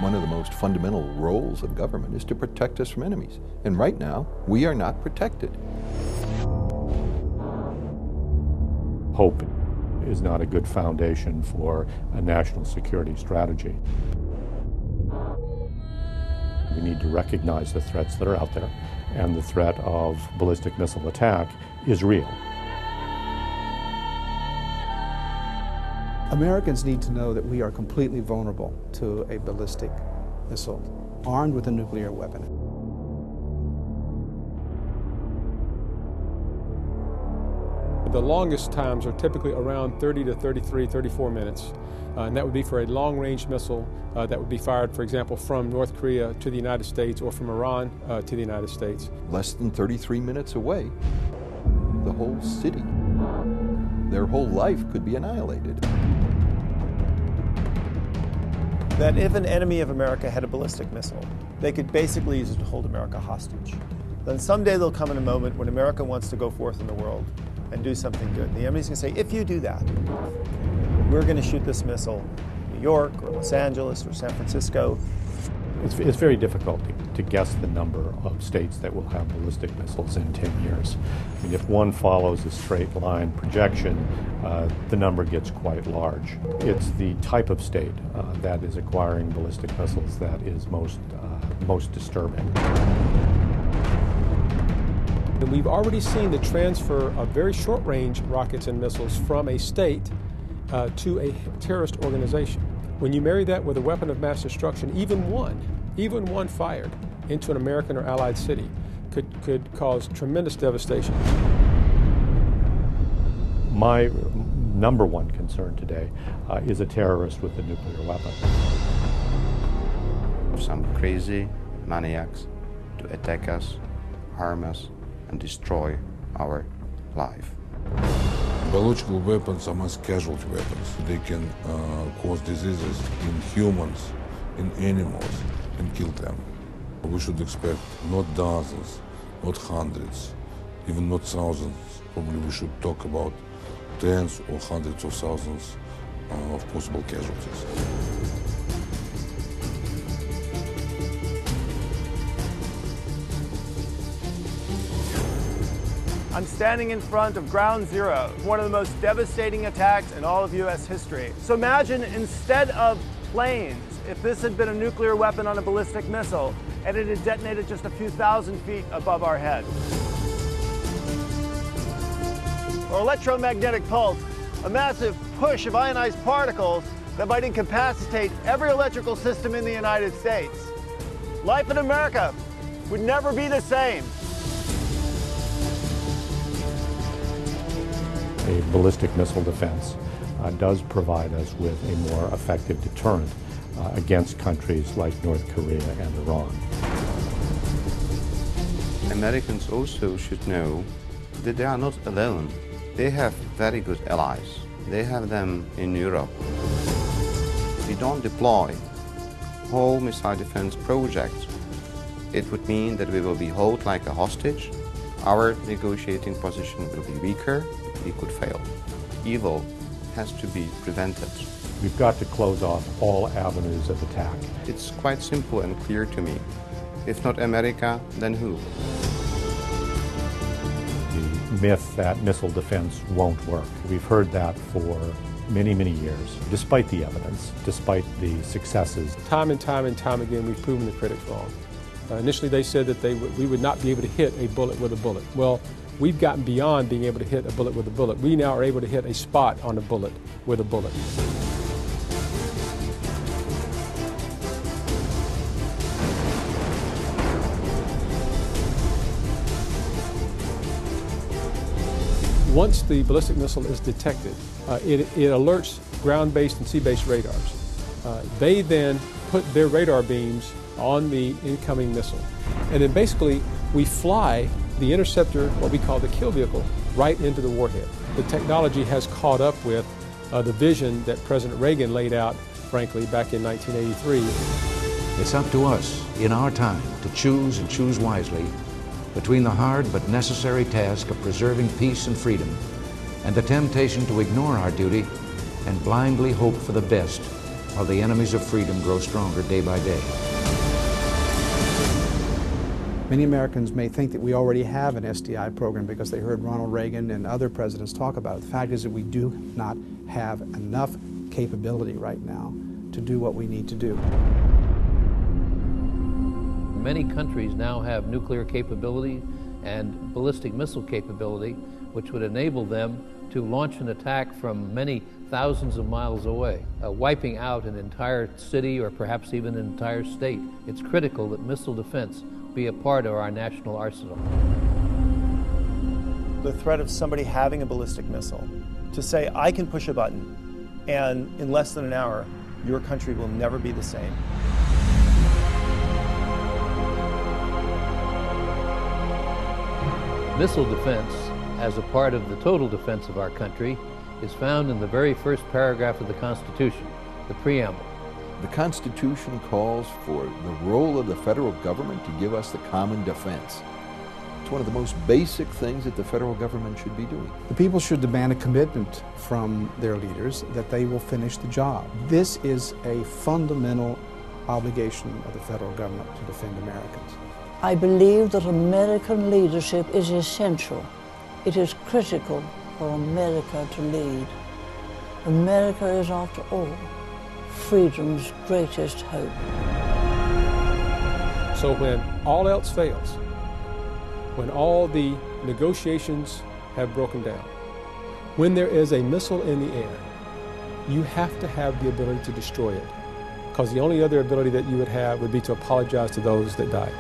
One of the most fundamental roles of government is to protect us from enemies. And right now, we are not protected. Hope is not a good foundation for a national security strategy. We need to recognize the threats that are out there, and the threat of ballistic missile attack is real. Americans need to know that we are completely vulnerable to a ballistic missile, armed with a nuclear weapon. The longest times are typically around 30 to 33, 34 minutes. And that would be for a long-range missile that would be fired, for example, from North Korea to the United States or from Iran to the United States. Less than 33 minutes away, the whole city, their whole life could be annihilated. That if an enemy of America had a ballistic missile, they could basically use it to hold America hostage. Then someday there'll come in a moment when America wants to go forth in the world and do something good. The enemy's going to say, if you do that, we're going to shoot this missile in New York or Los Angeles or San Francisco. It's very difficult to guess the number of states that will have ballistic missiles in 10 years. I mean, if one follows a straight line projection, the number gets quite large. It's the type of state that is acquiring ballistic missiles that is most disturbing. And we've already seen the transfer of very short-range rockets and missiles from a state to a terrorist organization. When you marry that with a weapon of mass destruction, even one fired into an American or allied city could cause tremendous devastation. My number one concern today is a terrorist with a nuclear weapon. Some crazy maniacs to attack us, harm us, and destroy our life. Biological weapons are mass casualty weapons. They can cause diseases in humans, in animals, and kill them. We should expect not dozens, not hundreds, even not thousands. Probably we should talk about tens or hundreds of thousands of possible casualties. I'm standing in front of Ground Zero, one of the most devastating attacks in all of U.S. history. So imagine instead of planes, if this had been a nuclear weapon on a ballistic missile and it had detonated just a few thousand feet above our head. Or electromagnetic pulse, a massive push of ionized particles that might incapacitate every electrical system in the United States. Life in America would never be the same. A ballistic missile defense does provide us with a more effective deterrent against countries like North Korea and Iran. Americans also should know that they are not alone. They have very good allies. They have them in Europe. If we don't deploy whole missile defense projects, it would mean that we will be held like a hostage. Our negotiating position will be weaker. We could fail. Evil has to be prevented. We've got to close off all avenues of attack. It's quite simple and clear to me. If not America, then who? The myth that missile defense won't work. We've heard that for many, many years, despite the evidence, despite the successes. Time and time again, we've proven the critics wrong. Initially, they said that we would not be able to hit a bullet with a bullet. Well, we've gotten beyond being able to hit a bullet with a bullet. We now are able to hit a spot on a bullet with a bullet. Once the ballistic missile is detected, it alerts ground-based and sea-based radars. They then put their radar beams on the incoming missile. And then basically, we fly the interceptor, what we call the kill vehicle, right into the warhead. The technology has caught up with the vision that President Reagan laid out, frankly, back in 1983. It's up to us, in our time, to choose and choose wisely between the hard but necessary task of preserving peace and freedom and the temptation to ignore our duty and blindly hope for the best while the enemies of freedom grow stronger day by day. Many Americans may think that we already have an SDI program because they heard Ronald Reagan and other presidents talk about it. The fact is that we do not have enough capability right now to do what we need to do. Many countries now have nuclear capability and ballistic missile capability, which would enable them to launch an attack from many thousands of miles away, wiping out an entire city or perhaps even an entire state. It's critical that missile defense be a part of our national arsenal. The threat of somebody having a ballistic missile, to say, I can push a button, and in less than an hour, your country will never be the same. Missile defense, as a part of the total defense of our country, is found in the very first paragraph of the Constitution, the preamble. The Constitution calls for the role of the federal government to give us the common defense. It's one of the most basic things that the federal government should be doing. The people should demand a commitment from their leaders that they will finish the job. This is a fundamental obligation of the federal government to defend Americans. I believe that American leadership is essential. It is critical for America to lead. America is, after all, freedom's greatest hope. So when all else fails, when all the negotiations have broken down, when there is a missile in the air, you have to have the ability to destroy it, because the only other ability that you would have would be to apologize to those that died.